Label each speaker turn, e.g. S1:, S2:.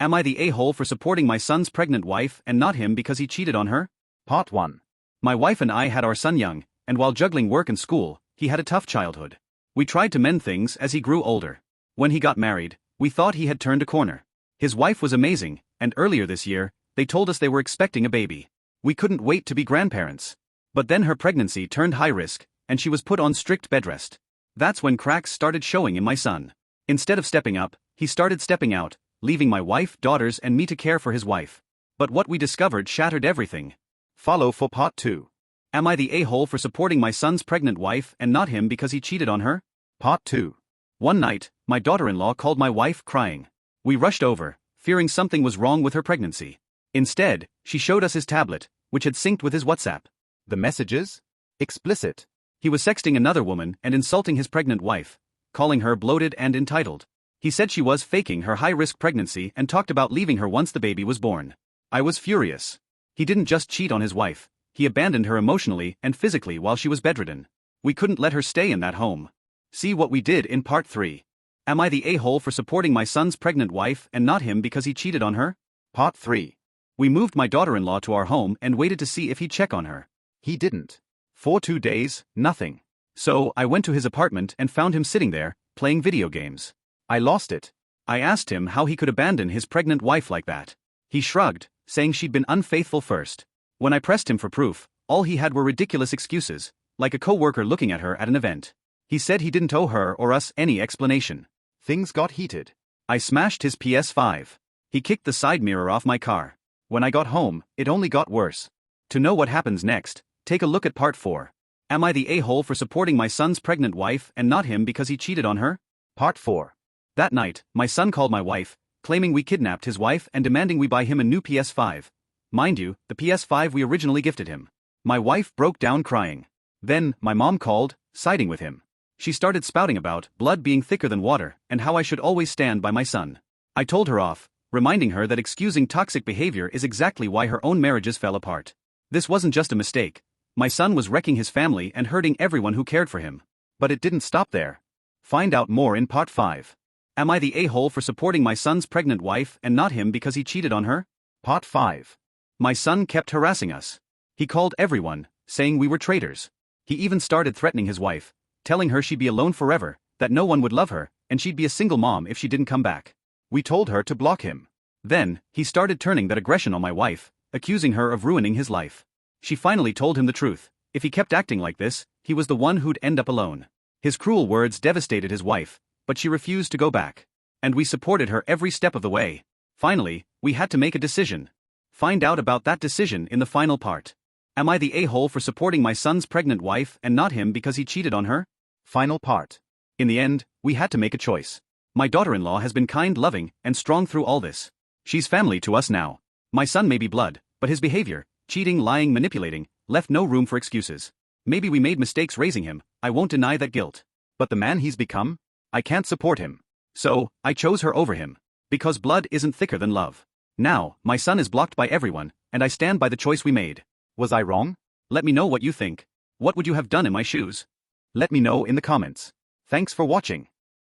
S1: Am I the a-hole for supporting my son's pregnant wife and not him because he cheated on her?
S2: Part 1.
S1: My wife and I had our son young, and while juggling work and school, he had a tough childhood. We tried to mend things as he grew older. When he got married, we thought he had turned a corner. His wife was amazing, and earlier this year, they told us they were expecting a baby. We couldn't wait to be grandparents. But then her pregnancy turned high risk, and she was put on strict bed rest. That's when cracks started showing in my son. Instead of stepping up, he started stepping out, leaving my wife, daughters and me to care for his wife. But what we discovered shattered everything.
S2: Follow for Part 2.
S1: Am I the a-hole for supporting my son's pregnant wife and not him because he cheated on her?
S2: Part 2.
S1: One night, my daughter-in-law called my wife crying. We rushed over, fearing something was wrong with her pregnancy. Instead, she showed us his tablet, which had synced with his WhatsApp.
S2: The messages? Explicit.
S1: He was sexting another woman and insulting his pregnant wife, calling her bloated and entitled. He said she was faking her high-risk pregnancy and talked about leaving her once the baby was born. I was furious. He didn't just cheat on his wife, he abandoned her emotionally and physically while she was bedridden. We couldn't let her stay in that home. See what we did in Part 3. Am I the a-hole for supporting my son's pregnant wife and not him because he cheated on her?
S2: Part 3.
S1: We moved my daughter-in-law to our home and waited to see if he'd check on her.
S2: He didn't.
S1: For 2 days, nothing. So, I went to his apartment and found him sitting there, playing video games. I lost it. I asked him how he could abandon his pregnant wife like that. He shrugged, saying she'd been unfaithful first. When I pressed him for proof, all he had were ridiculous excuses, like a co-worker looking at her at an event. He said he didn't owe her or us any explanation.
S2: Things got heated.
S1: I smashed his PS5. He kicked the side mirror off my car. When I got home, it only got worse. To know what happens next, take a look at Part 4. Am I the a-hole for supporting my son's pregnant wife and not him because he cheated on her?
S2: Part 4.
S1: That night, my son called my wife, claiming we kidnapped his wife and demanding we buy him a new PS5. Mind you, the PS5 we originally gifted him. My wife broke down crying. Then, my mom called, siding with him. She started spouting about blood being thicker than water and how I should always stand by my son. I told her off, reminding her that excusing toxic behavior is exactly why her own marriages fell apart. This wasn't just a mistake. My son was wrecking his family and hurting everyone who cared for him. But it didn't stop there. Find out more in Part 5. Am I the a-hole for supporting my son's pregnant wife and not him because he cheated on her?
S2: Part 5.
S1: My son kept harassing us. He called everyone, saying we were traitors. He even started threatening his wife, telling her she'd be alone forever, that no one would love her, and she'd be a single mom if she didn't come back. We told her to block him. Then, he started turning that aggression on my wife, accusing her of ruining his life. She finally told him the truth. If he kept acting like this, he was the one who'd end up alone. His cruel words devastated his wife, but she refused to go back. And we supported her every step of the way. Finally, we had to make a decision. Find out about that decision in the final part. Am I the a-hole for supporting my son's pregnant wife and not him because he cheated on her?
S2: Final part.
S1: In the end, we had to make a choice. My daughter-in-law has been kind, loving, and strong through all this. She's family to us now. My son may be blood, but his behavior, cheating, lying, manipulating, left no room for excuses. Maybe we made mistakes raising him, I won't deny that guilt. But the man he's become? I can't support him. So, I chose her over him. Because blood isn't thicker than love. Now, my son is blocked by everyone, and I stand by the choice we made.
S2: Was I wrong?
S1: Let me know what you think. What would you have done in my shoes? Let me know in the comments. Thanks for watching.